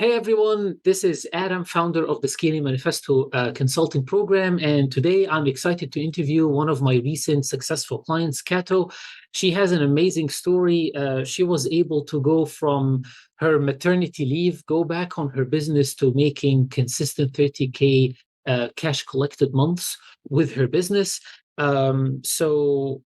Hey everyone, this is Adam, founder of the Scaling Manifesto consulting program. And today I'm excited to interview one of my recent successful clients, Cato. She has an amazing story. She was able to go from her maternity leave, go back on her business to making consistent 30K cash collected months with her business. So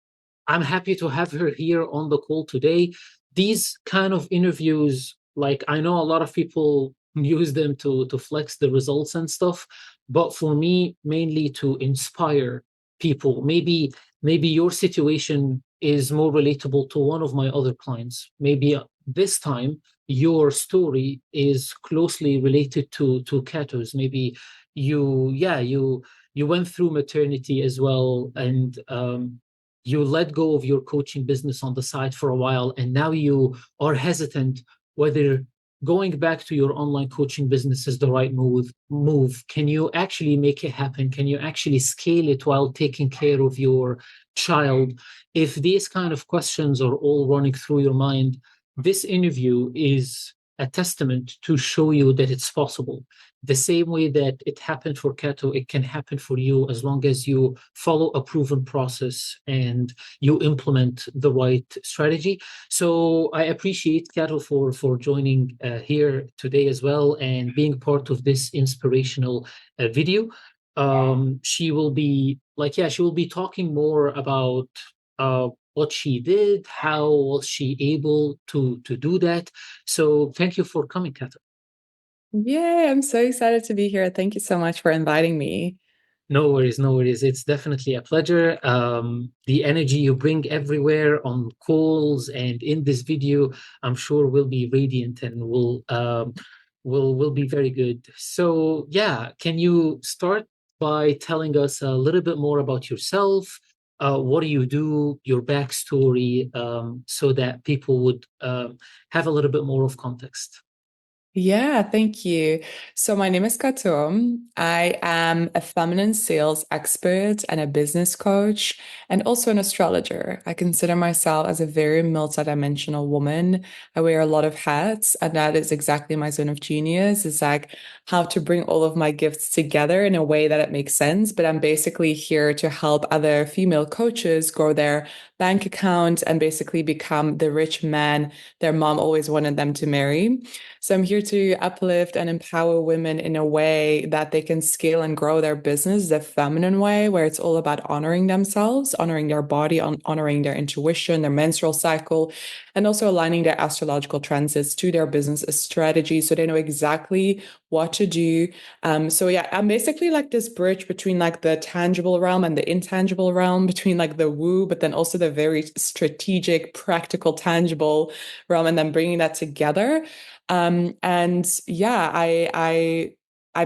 I'm happy to have her here on the call today. These kind of interviews, like I know a lot of people use them to flex the results and stuff, but for me, mainly to inspire people. Maybe your situation is more relatable to one of my other clients. Maybe this time your story is closely related to Kato's. Maybe you went through maternity as well, and you let go of your coaching business on the side for a while, and now you are hesitant whether going back to your online coaching business is the right move. Can you actually make it happen? Can you actually scale it while taking care of your child? If these kind of questions are all running through your mind, this interview is a testament to show you that it's possible. The same way that it happened for Cato, it can happen for you as long as you follow a proven process and you implement the right strategy. So I appreciate Cato for joining here today as well and being part of this inspirational video. She will be she will be talking more about what she did, how was she able to do that. So thank you for coming, Cato. Yay, I'm so excited to be here. Thank you so much for inviting me. No worries, no worries. It's definitely a pleasure. The energy you bring everywhere on calls and in this video, I'm sure will be radiant and will be very good. So yeah, can you start by telling us a little bit more about yourself? What do you do, your backstory, so that people would have a little bit more of context? Yeah, thank you. So my name is Cato. I am a feminine sales expert and a business coach and also an astrologer. I consider myself as a very multidimensional woman. I wear a lot of hats, and that is exactly my zone of genius. It's like how to bring all of my gifts together in a way that it makes sense. But I'm basically here to help other female coaches grow their bank account and basically become the rich man their mom always wanted them to marry. So I'm here to uplift and empower women in a way that they can scale and grow their business the feminine way, where it's all about honoring themselves, honoring their body, honoring their intuition, their menstrual cycle, and also aligning their astrological transits to their business strategy so they know exactly what to do. So yeah, I'm basically like this bridge between like the tangible realm and the intangible realm, between like the woo, but then also the very strategic, practical, tangible realm, and then bringing that together. And yeah, I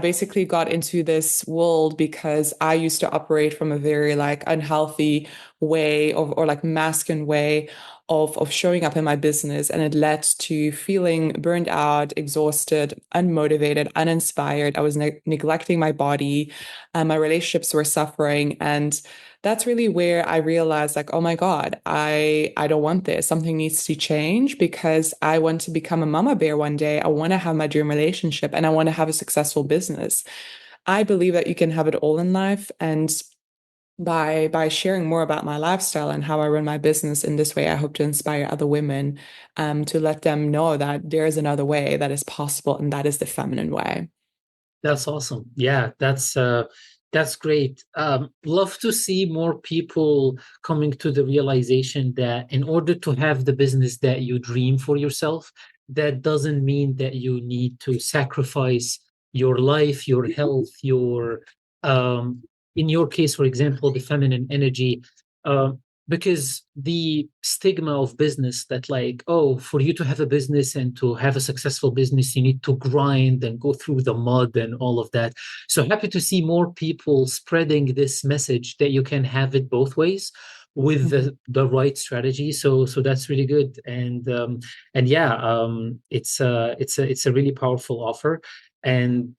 basically got into this world because I used to operate from a very like unhealthy way of, or like masculine way of showing up in my business. And it led to feeling burned out, exhausted, unmotivated, uninspired. I was neglecting my body, and my relationships were suffering. And that's really where I realized like, oh my God, I don't want this. Something needs to change because I want to become a mama bear one day. I want to have my dream relationship and I want to have a successful business. I believe that you can have it all in life. And by sharing more about my lifestyle and how I run my business in this way, I hope to inspire other women to let them know that there is another way that is possible, and that is the feminine way. That's awesome. Yeah, that's great. Love to see more people coming to the realization that in order to have the business that you dream for yourself, that doesn't mean that you need to sacrifice your life, your health, your in your case, for example, the feminine energy. Um, because the stigma of business that like, oh, for you to have a business and to have a successful business you need to grind and go through the mud and all of that. So happy to see more people spreading this message that you can have it both ways with the right strategy. So that's really good. And yeah, it's a really powerful offer. And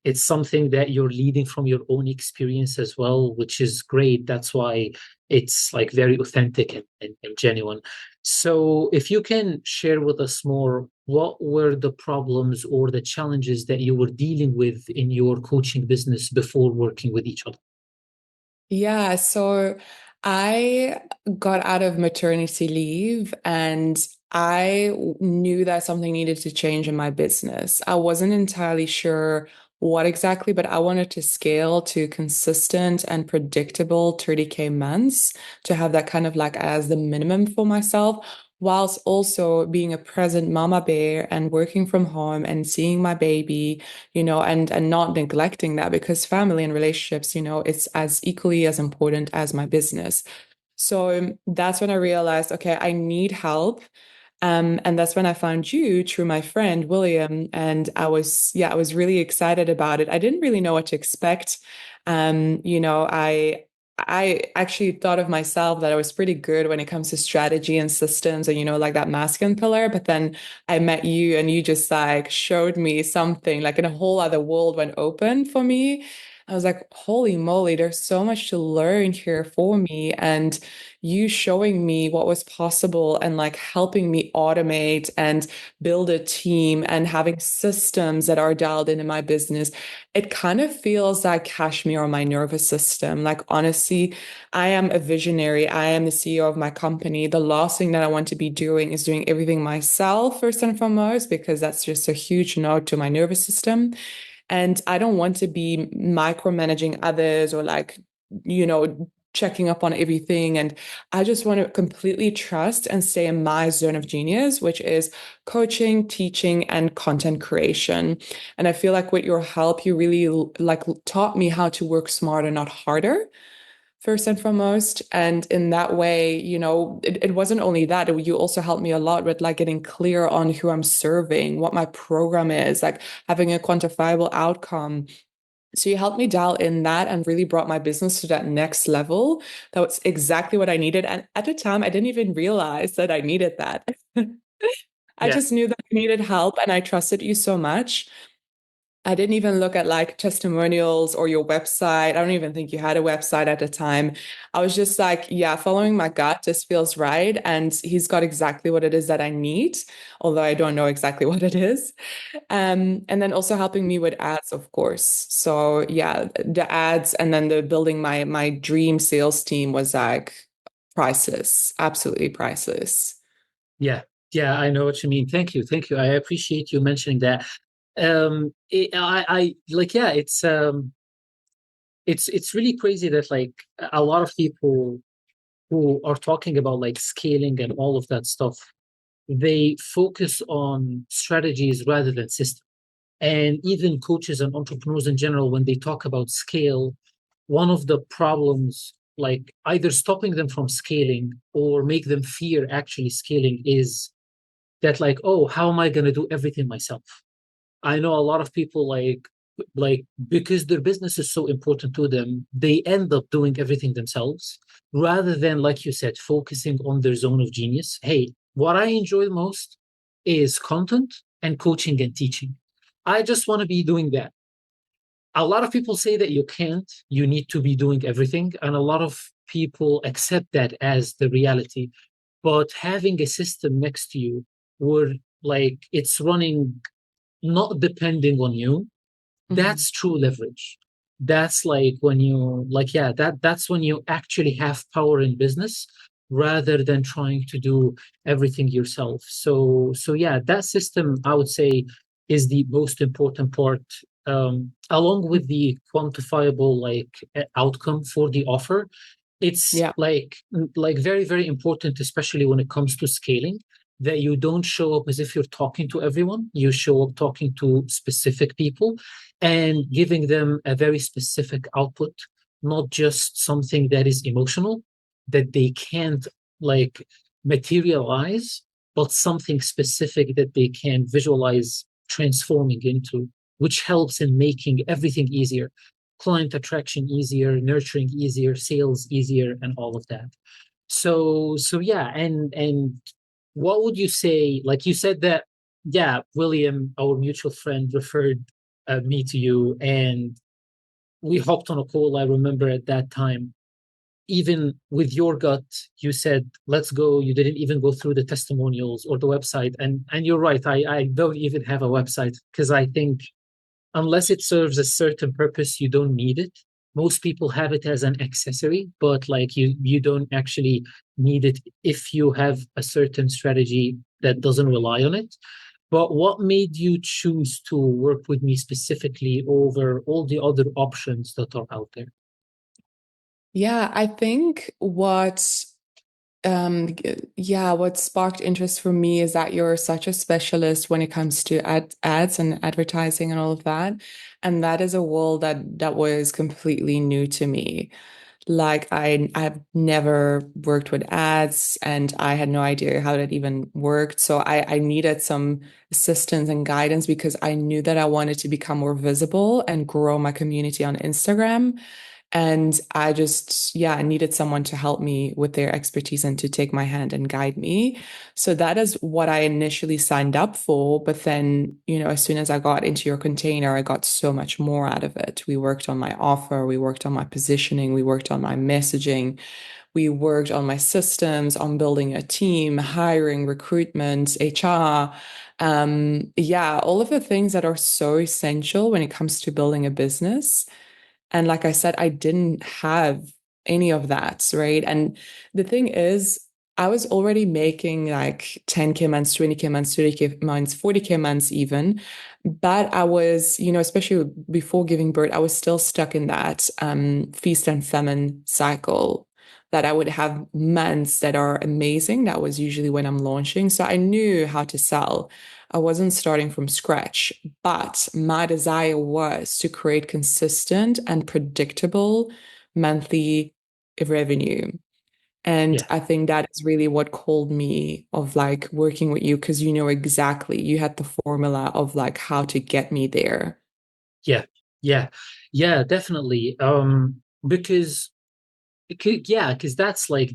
it's something that you're leading from your own experience as well, which is great. That's why it's like very authentic and genuine. So if you can share with us more, what were the problems or the challenges that you were dealing with in your coaching business before working with each other? Yeah, so I got out of maternity leave and I knew that something needed to change in my business. I wasn't entirely sure what exactly, but I wanted to scale to consistent and predictable 30K months to have that kind of like as the minimum for myself, whilst also being a present mama bear and working from home and seeing my baby, and not neglecting that because family and relationships, it's as equally as important as my business. So that's when I realized, okay, I need help. And that's when I found you through my friend William. And I was really excited about it. I didn't really know what to expect. I actually thought of myself that I was pretty good when it comes to strategy and systems and, like that masculine pillar. But then I met you and you just like showed me something like in a whole other world went open for me. I was like, holy moly, there's so much to learn here for me. And you showing me what was possible and like helping me automate and build a team and having systems that are dialed into my business, it kind of feels like cashmere on my nervous system. Like, honestly, I am a visionary. I am the CEO of my company. The last thing that I want to be doing is doing everything myself, first and foremost, because that's just a huge nod to my nervous system. And I don't want to be micromanaging others or like, checking up on everything. And I just want to completely trust and stay in my zone of genius, which is coaching, teaching, and content creation. And I feel like with your help, you really like taught me how to work smarter, not harder, first and foremost. And in that way, it wasn't only that, you also helped me a lot with like getting clear on who I'm serving, what my program is, like having a quantifiable outcome. So you helped me dial in that and really brought my business to that next level. That was exactly what I needed. And at the time, I didn't even realize that I needed that. I Yeah. just knew that I needed help and I trusted you so much. I didn't even look at like testimonials or your website. I don't even think you had a website at the time. I was just like, yeah, following my gut just feels right. And he's got exactly what it is that I need, although I don't know exactly what it is. And then also helping me with ads, of course. So yeah, the ads and then the building my dream sales team was like priceless, absolutely priceless. Yeah. Yeah, I know what you mean. Thank you. Thank you. I appreciate you mentioning that. I like, yeah, it's really crazy that like a lot of people who are talking about like scaling and all of that stuff, they focus on strategies rather than systems. And even coaches and entrepreneurs in general, when they talk about scale, one of the problems, like either stopping them from scaling or make them fear actually scaling, is that like, oh, how am I going to do everything myself? I know a lot of people like because their business is so important to them, they end up doing everything themselves rather than, like you said, focusing on their zone of genius. Hey, what I enjoy the most is content and coaching and teaching. I just want to be doing that. A lot of people say that you can't, you need to be doing everything. And a lot of people accept that as the reality. But having a system next to you where like it's running not depending on you, Mhm. that's true leverage. That's like when you like, yeah, that's when you actually have power in business rather than trying to do everything yourself. So yeah, that system I would say is the most important part, along with the quantifiable like outcome for the offer. It's Yeah. like very very important, especially when it comes to scaling, that you don't show up as if you're talking to everyone. You show up talking to specific people and giving them a very specific output, not just something that is emotional that they can't like materialize, but something specific that they can visualize transforming into, which helps in making everything easier, client attraction easier, nurturing easier, sales easier, and all of that. So yeah, and what would you say? Like you said that, yeah, William, our mutual friend, referred me to you, and we hopped on a call. I remember at that time, even with your gut, you said, let's go. You didn't even go through the testimonials or the website. And you're right. I don't even have a website because I think unless it serves a certain purpose, you don't need it. Most people have it as an accessory, but like you don't actually need it if you have a certain strategy that doesn't rely on it. But what made you choose to work with me specifically over all the other options that are out there? Yeah, I think what sparked interest for me is that you're such a specialist when it comes to ads and advertising and all of that. And that is a world that was completely new to me. Like I've never worked with ads and I had no idea how that even worked. So I needed some assistance and guidance because I knew that I wanted to become more visible and grow my community on Instagram. And I just, yeah, I needed someone to help me with their expertise and to take my hand and guide me. So that is what I initially signed up for. But then, as soon as I got into your container, I got so much more out of it. We worked on my offer, we worked on my positioning, we worked on my messaging, we worked on my systems, on building a team, hiring, recruitment, HR. Yeah, all of the things that are so essential when it comes to building a business. And like I said, I didn't have any of that, right? And the thing is, I was already making like 10K months, 20K months, 30K months, 40K months even. But I was, especially before giving birth, I was still stuck in that feast and famine cycle that I would have months that are amazing. That was usually when I'm launching. So I knew how to sell. I wasn't starting from scratch, but my desire was to create consistent and predictable monthly revenue. And Yeah. I think that is really what called me of like working with you because you know exactly, you had the formula of like how to get me there. Yeah, yeah, yeah, definitely. Because yeah, because that's like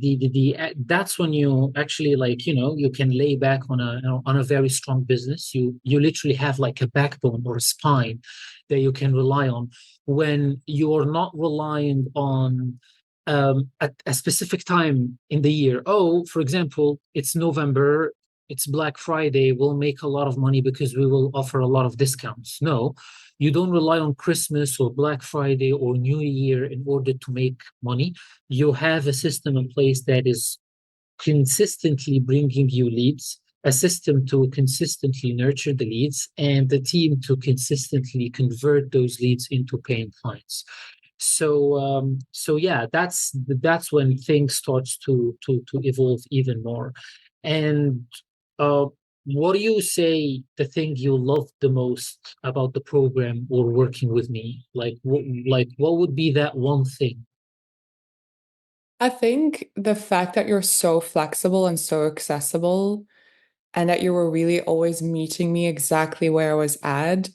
that's when you actually like you can lay back on a very strong business. You literally have like a backbone or a spine that you can rely on when you're not relying on a specific time in the year. Oh, for example, it's November, it's Black Friday, we'll make a lot of money because we will offer a lot of discounts. No, you don't rely on Christmas or Black Friday or New Year in order to make money. You have a system in place that is consistently bringing you leads, a system to consistently nurture the leads, and the team to consistently convert those leads into paying clients. So yeah, that's when things starts to evolve even more. And uh, what do you say the thing you love the most about the program or working with me? Like what would be that one thing? I think the fact that you're so flexible and so accessible, and that you were really always meeting me exactly where I was at.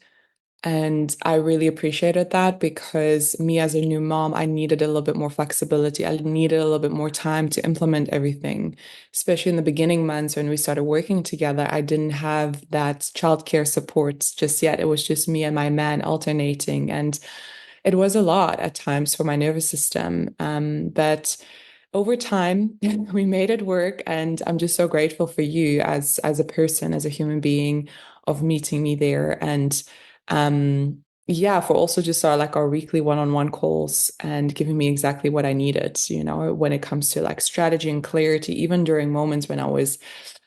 And I really appreciated that because me as a new mom, I needed a little bit more flexibility. I needed a little bit more time to implement everything, especially in the beginning months when we started working together. I didn't have that childcare support just yet. It was just me and my man alternating. And it was a lot at times for my nervous system. But over time, we made it work, and I'm just so grateful for you as a person, as a human being, of meeting me there, and yeah, for also just our weekly one-on-one calls and giving me exactly what I needed, when it comes to like strategy and clarity, even during moments when I was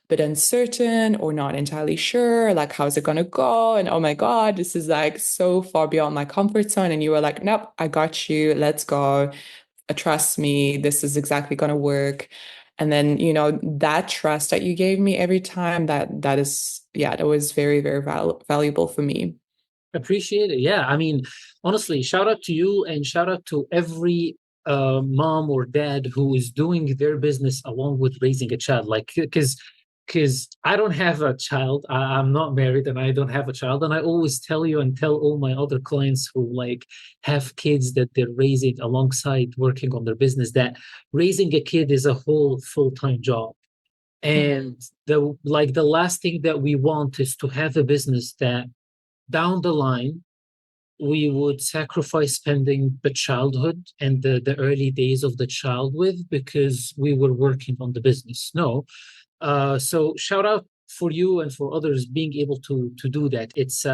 bit uncertain or not entirely sure, like how's it gonna go? And oh my God, this is like so far beyond my comfort zone. And you were like, nope, I got you. Let's go. Trust me, this is exactly gonna work. And then, that trust that you gave me every time, that is, yeah, that was very, very valuable for me. Appreciate it. Yeah, I mean, honestly, shout out to you and shout out to every mom or dad who is doing their business along with raising a child. Like, because I don't have a child, I'm not married, and I don't have a child, and I always tell you and tell all my other clients who like have kids that they're raising alongside working on their business that raising a kid is a whole full-time job. Mhm. And the last thing that we want is to have a business that down the line we would sacrifice spending the childhood and the early days of the child with because we were working on the business. No. So shout out for you and for others being able to do that. It's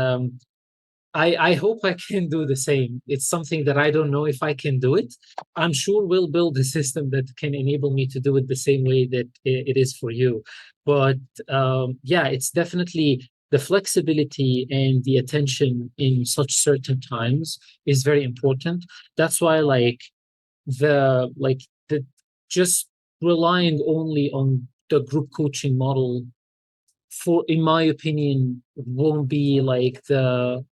I hope I can do the same. It's something that I don't know if I can do it. I'm sure we'll build a system that can enable me to do it the same way that it is for you. But yeah, it's definitely the flexibility and the attention in such certain times is very important. That's why the just relying only on the group coaching model for in my opinion won't be like the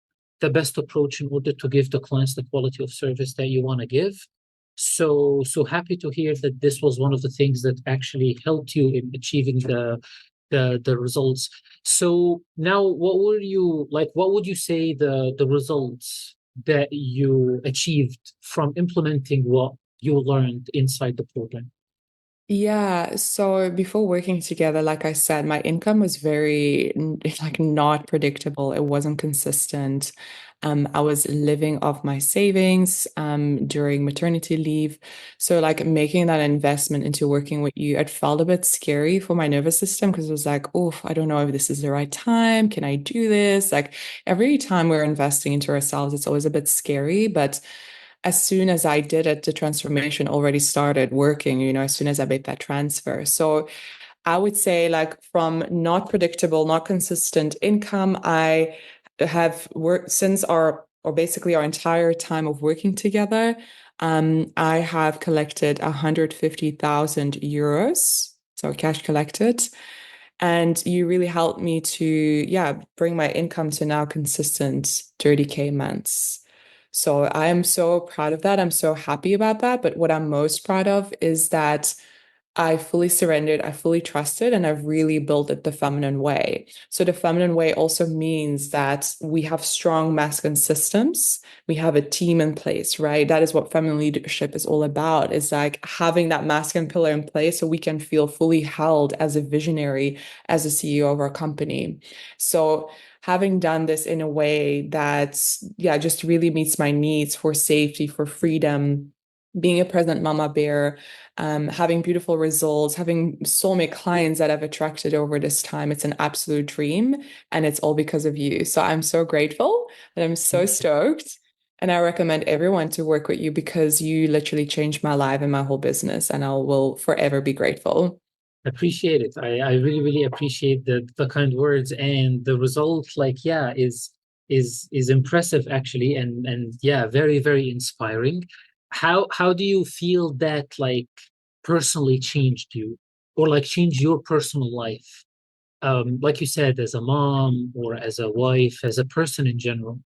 best approach in order to give the clients the quality of service that you want to give. So happy to hear that this was one of the things that actually helped you in achieving the results. So now what would you say the results that you achieved from implementing what you learned inside the program? Yeah, so before working together, like I said, my income was very like not predictable. It wasn't consistent. I was living off my savings during maternity leave. So like making that investment into working with you, it felt a bit scary for my nervous system because it was like, oh, I don't know if this is the right time. Can I do this? Like every time we're investing into ourselves, it's always a bit scary, but as soon as I did it, the transformation already started working, as soon as I made that transfer. So I would say, like, from not predictable, not consistent income, I have worked since or basically our entire time of working together. I have collected 150,000 euros, so cash collected. And you really helped me to, yeah, bring my income to now consistent 30K months. So I am so proud of that. I'm so happy about that. But what I'm most proud of is that I fully surrendered, I fully trusted, and I've really built it the feminine way. So the feminine way also means that we have strong masculine systems. We have a team in place, right? That is what feminine leadership is all about. Is like having that masculine pillar in place so we can feel fully held as a visionary, as a CEO of our company. So having done this in a way that, yeah, just really meets my needs for safety, for freedom, being a present mama bear, having beautiful results, having soulmate clients that I've attracted over this time. It's an absolute dream. And it's all because of you. So I'm so grateful and I'm so stoked. And I recommend everyone to work with you because you literally changed my life and my whole business. And I will forever be grateful. Appreciate it. I really, really appreciate the kind words and the result, like, yeah, is impressive actually and yeah, very, very inspiring. How do you feel that like personally changed you or like changed your personal life? Like you said, as a mom or as a wife, as a person in general.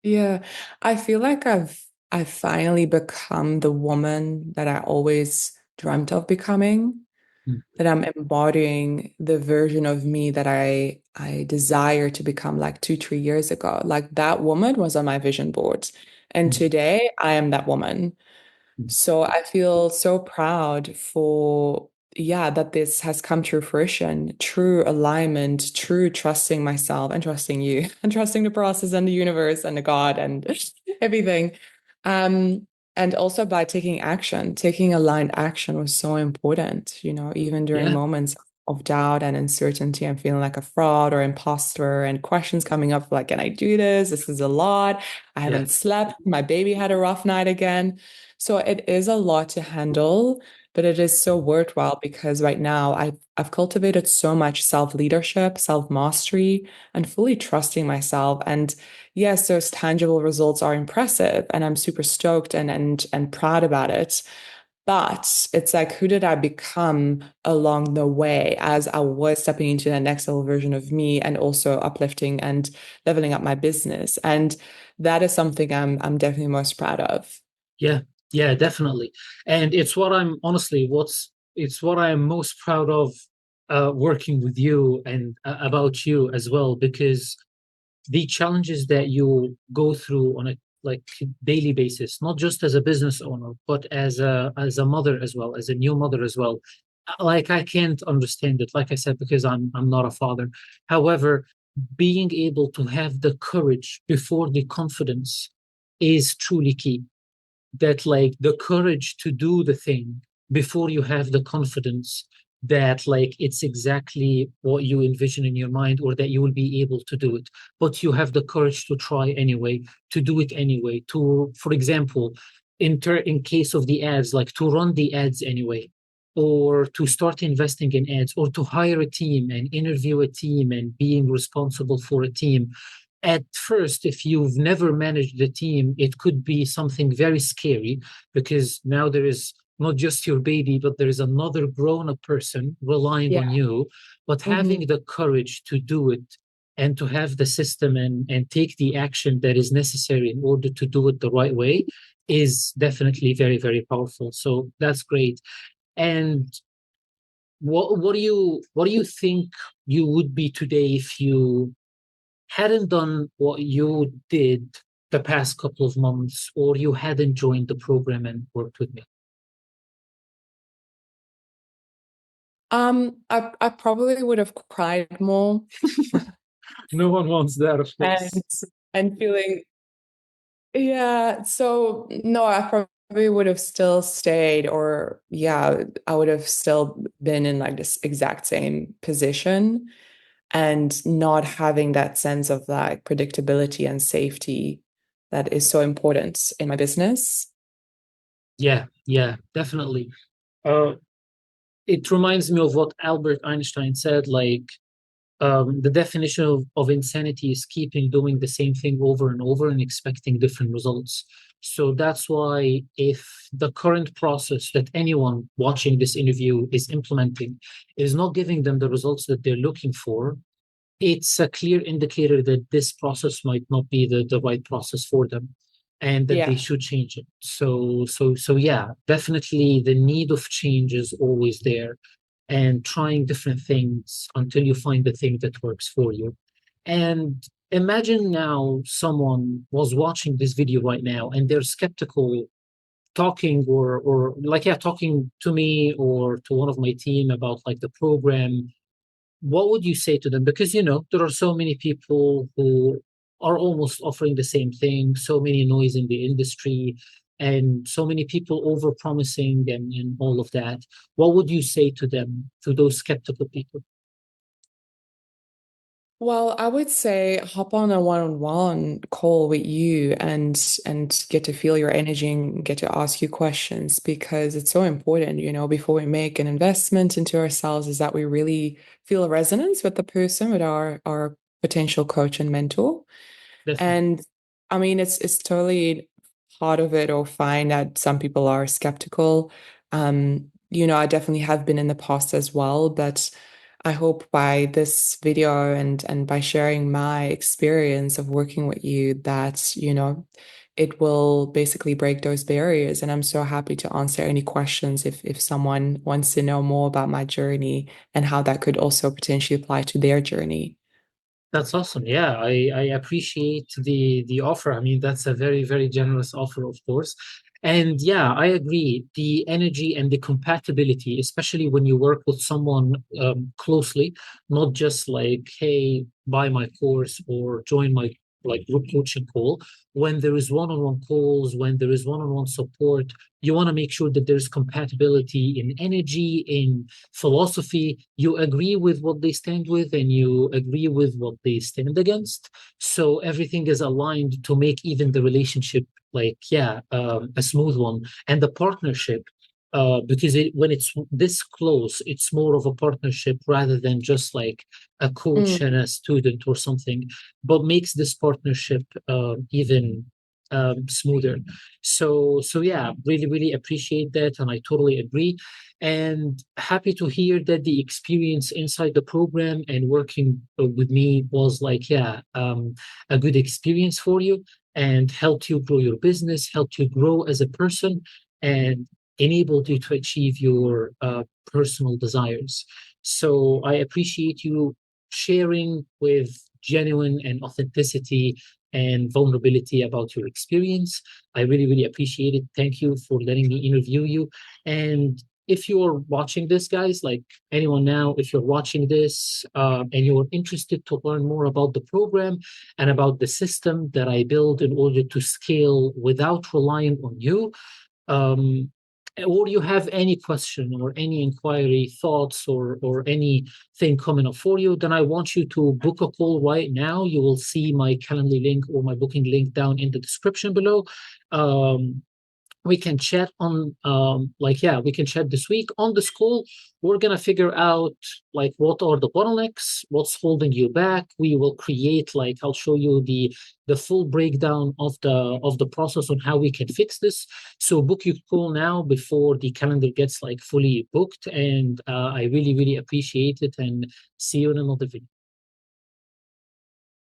Yeah, I feel like I've finally become the woman that I always dreamt of becoming, Mm, that I'm embodying the version of me that I desire to become like 2, 3 years ago. Like that woman was on my vision board. And mm, today I am that woman. mm. So I feel so proud for, yeah, that this has come to fruition, true alignment, true trusting myself and trusting you and trusting the process and the universe and the God and everything. And also by taking action, taking aligned action was so important, even during Yeah, moments of doubt and uncertainty and feeling like a fraud or imposter and questions coming up like, can I do this? This is a lot. I yeah, haven't slept. My baby had a rough night again. So it is a lot to handle, but it is so worthwhile because right now I've cultivated so much self-leadership, self-mastery, and fully trusting myself. And yes, those tangible results are impressive, and I'm super stoked and proud about it. But it's like, who did I become along the way as I was stepping into the next level version of me and also uplifting and leveling up my business? And that is something I'm definitely most proud of. yeah, yeah, definitely. And it's what I'm honestly, it's what I am most proud of working with you and about you as well, because the challenges that you go through on a like daily basis, not just as a business owner, but as a mother as well, as a new mother as well. Like I can't understand it, like I said, because I'm not a father. However, being able to have the courage before the confidence is truly key. That like the courage to do the thing before you have the confidence that like it's exactly what you envision in your mind, or that you will be able to do it, but you have the courage to try anyway, to do it anyway, to, for example, in case of the ads, like to run the ads anyway, or to start investing in ads, or to hire a team and interview a team and being responsible for a team. At first, if you've never managed the team, it could be something very scary, because now there is not just your baby, but there is another grown-up person relying on Yeah. you. But Mhm. having the courage to do it, and to have the system and take the action that is necessary in order to do it the right way, is definitely very, very powerful. So that's great. And what do you think you would be today if you hadn't done what you did the past couple of months, or you hadn't joined the program and worked with me? I probably would have cried more No one wants that, of and course. feeling, yeah, so no, I probably would have still stayed, or yeah, I would have still been in like this exact same position, and not having that sense of like predictability and safety that is so important in my business. Yeah, yeah, definitely. Uh, it reminds me of what Albert Einstein said, like, the definition of insanity is keeping doing the same thing over and over and expecting different results. So that's why if the current process that anyone watching this interview is implementing is not giving them the results that they're looking for, it's a clear indicator that this process might not be the right process for them, and that they Yeah. should change it. So yeah, definitely the need of change is always there, and trying different things until you find the thing that works for you. And imagine now someone was watching this video right now and they're skeptical, talking or like, yeah, talking to me or to one of my team about like the program. What would you say to them? Because there are so many people who are almost offering the same thing, so many noise in the industry, and so many people over promising and all of that. What would you say to them, to those skeptical people? Well, I would say hop on a one-on-one call with you and get to feel your energy and get to ask you questions, because it's so important, before we make an investment into ourselves, is that we really feel a resonance with the person, with our potential coach and mentor. Definitely. And I mean, it's totally part of it, or fine that some people are skeptical. I definitely have been in the past as well, but I hope by this video and by sharing my experience of working with you that, it will basically break those barriers. And I'm so happy to answer any questions if someone wants to know more about my journey and how that could also potentially apply to their journey. That's awesome. Yeah, I appreciate the offer. I mean, that's a very, very generous offer, of course. And yeah, I agree. The energy and the compatibility, especially when you work with someone closely, not just like, hey, buy my course or join my like group coaching call. When there is one-on-one calls, when there is one-on-one support, you want to make sure that there's compatibility in energy, in philosophy. You agree with what they stand with and you agree with what they stand against. So everything is aligned to make even the relationship like, yeah, a smooth one. And the partnership, because when it's this close, it's more of a partnership rather than just like a coach and Mm. a student or something, but makes this partnership even smoother. So yeah, really, really appreciate that, and I totally agree. And happy to hear that the experience inside the program and working with me was like, yeah, a good experience for you, and helped you grow your business, helped you grow as a person, and enabled you to achieve your personal desires. So I appreciate you sharing with genuine and authenticity and vulnerability about your experience. I really, really appreciate it. Thank you for letting me interview you. And if you're watching this, guys, like anyone now, if you're watching this and you're interested to learn more about the program and about the system that I build in order to scale without relying on you, um, or you have any question or any inquiry, thoughts, or anything coming up for you, then I want you to book a call right now. You will see my Calendly link or my booking link down in the description below. We can chat on we can chat this week on this call. We're gonna figure out like what are the bottlenecks, what's holding you back. We will create, like, I'll show you the full breakdown of the process on how we can fix this. So book your call now before the calendar gets like fully booked, and I really appreciate it, and see you in another video.